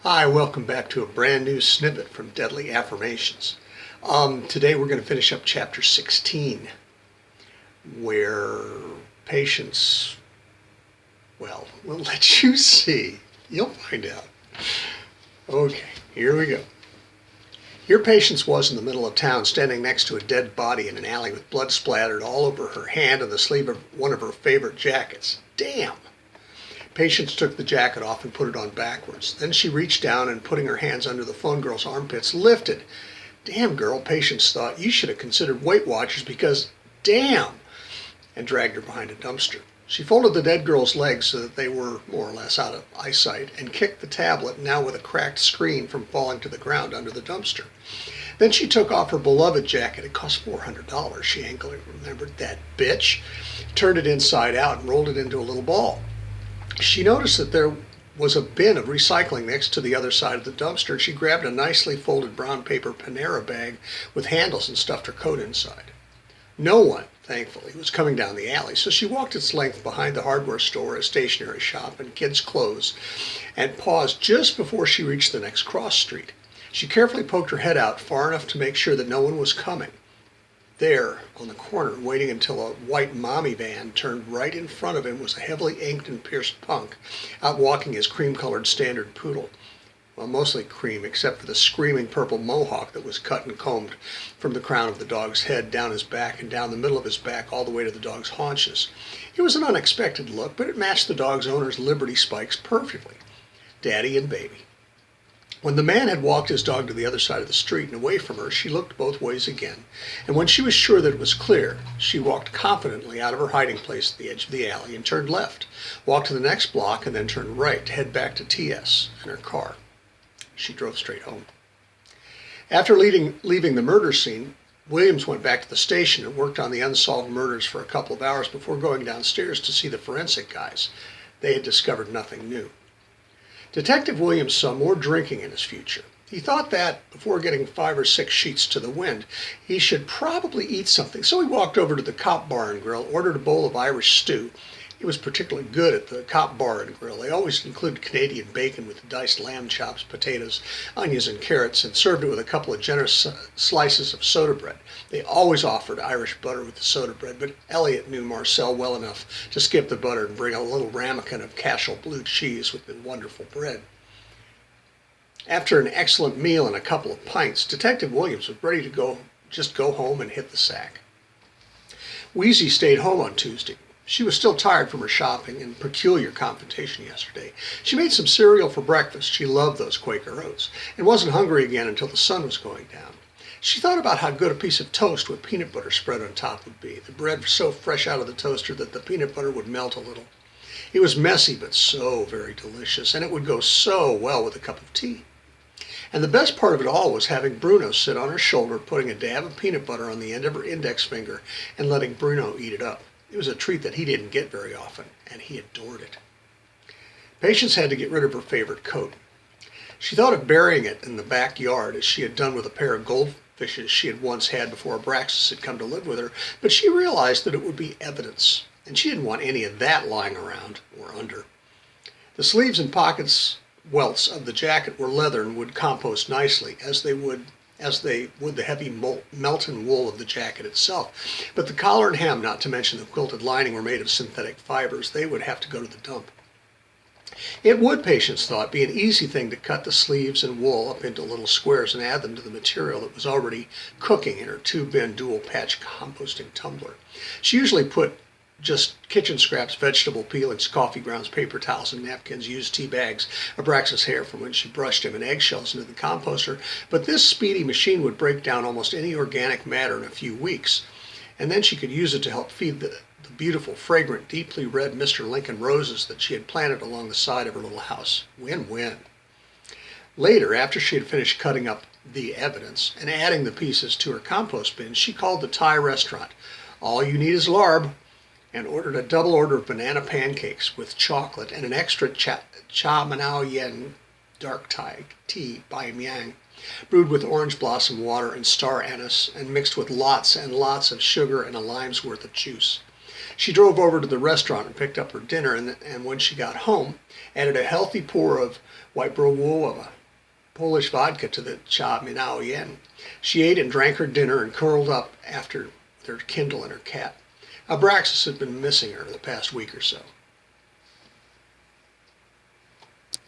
Hi, welcome back to a brand new snippet from Deadly Affirmations. Today we're going to finish up chapter 16, where patience, well, we'll let you see. You'll find out. Okay, here we go. Here Patience was in the middle of town, standing next to a dead body in an alley with blood splattered all over her hand and the sleeve of one of her favorite jackets. Damn! Patience took the jacket off and put it on backwards. Then she reached down and, putting her hands under the phone girl's armpits, lifted. Damn, girl, Patience thought, you should have considered Weight Watchers because, damn, and dragged her behind a dumpster. She folded the dead girl's legs so that they were more or less out of eyesight and kicked the tablet, now with a cracked screen, from falling to the ground under the dumpster. Then she took off her beloved jacket. It cost $400, she angrily remembered. That bitch. Turned it inside out and rolled it into a little ball. She noticed that there was a bin of recycling next to the other side of the dumpster, and she grabbed a nicely folded brown paper Panera bag with handles and stuffed her coat inside. No one, thankfully, was coming down the alley, so she walked its length behind the hardware store, a stationery shop, and kids' clothes, and paused just before she reached the next cross street. She carefully poked her head out far enough to make sure that no one was coming. There, on the corner, waiting until a white mommy van turned right in front of him, was a heavily inked and pierced punk, out walking his cream-colored standard poodle. Well, mostly cream, except for the screaming purple mohawk that was cut and combed from the crown of the dog's head down his back and down the middle of his back all the way to the dog's haunches. It was an unexpected look, but it matched the dog's owner's Liberty spikes perfectly. Daddy and baby. When the man had walked his dog to the other side of the street and away from her, she looked both ways again, and when she was sure that it was clear, she walked confidently out of her hiding place at the edge of the alley and turned left, walked to the next block, and then turned right to head back to TS in her car. She drove straight home. After leaving the murder scene, Williams went back to the station and worked on the unsolved murders for a couple of hours before going downstairs to see the forensic guys. They had discovered nothing new. Detective Williams saw more drinking in his future. He thought that, before getting 5 or 6 sheets to the wind, he should probably eat something, so he walked over to the Cop Bar and Grill, ordered a bowl of Irish stew. It was particularly good at the Cop Bar and Grill. They always included Canadian bacon with diced lamb chops, potatoes, onions, and carrots, and served it with a couple of generous slices of soda bread. They always offered Irish butter with the soda bread, but Elliot knew Marcel well enough to skip the butter and bring a little ramekin of Cashel blue cheese with the wonderful bread. After an excellent meal and a couple of pints, Detective Williams was ready to just go home and hit the sack. Weezie stayed home on Tuesday. She was still tired from her shopping and peculiar confrontation yesterday. She made some cereal for breakfast. She loved those Quaker oats, and wasn't hungry again until the sun was going down. She thought about how good a piece of toast with peanut butter spread on top would be. The bread was so fresh out of the toaster that the peanut butter would melt a little. It was messy, but so very delicious, and it would go so well with a cup of tea. And the best part of it all was having Bruno sit on her shoulder, putting a dab of peanut butter on the end of her index finger and letting Bruno eat it up. It was a treat that he didn't get very often, and he adored it. Patience had to get rid of her favorite coat. She thought of burying it in the backyard, as she had done with a pair of goldfishes she had once had before Abraxas had come to live with her, but she realized that it would be evidence, and she didn't want any of that lying around or under. The sleeves and pockets welts of the jacket were leather and would compost nicely, as they would the heavy Melton wool of the jacket itself. But the collar and hem, not to mention the quilted lining, were made of synthetic fibers. They would have to go to the dump. It would, Patience thought, be an easy thing to cut the sleeves and wool up into little squares and add them to the material that was already cooking in her 2-bin dual-patch composting tumbler. She usually put just kitchen scraps, vegetable peelings, coffee grounds, paper towels, and napkins, used tea bags, Abraxas' hair from when she brushed him, and eggshells into the composter, but this speedy machine would break down almost any organic matter in a few weeks, and then she could use it to help feed the beautiful, fragrant, deeply red Mr. Lincoln roses that she had planted along the side of her little house. Win-win. Later, after she had finished cutting up the evidence and adding the pieces to her compost bin, she called the Thai restaurant. All you need is larb, and ordered a double order of banana pancakes with chocolate and an extra cha manao yen dark Thai tea by Myang, brewed with orange blossom water and star anise and mixed with lots and lots of sugar and a lime's worth of juice. She drove over to the restaurant and picked up her dinner, and when she got home, added a healthy pour of white Browowa Polish vodka to the cha minao yen. She ate and drank her dinner and curled up after with her Kindle and her cat. Abraxas had been missing her the past week or so.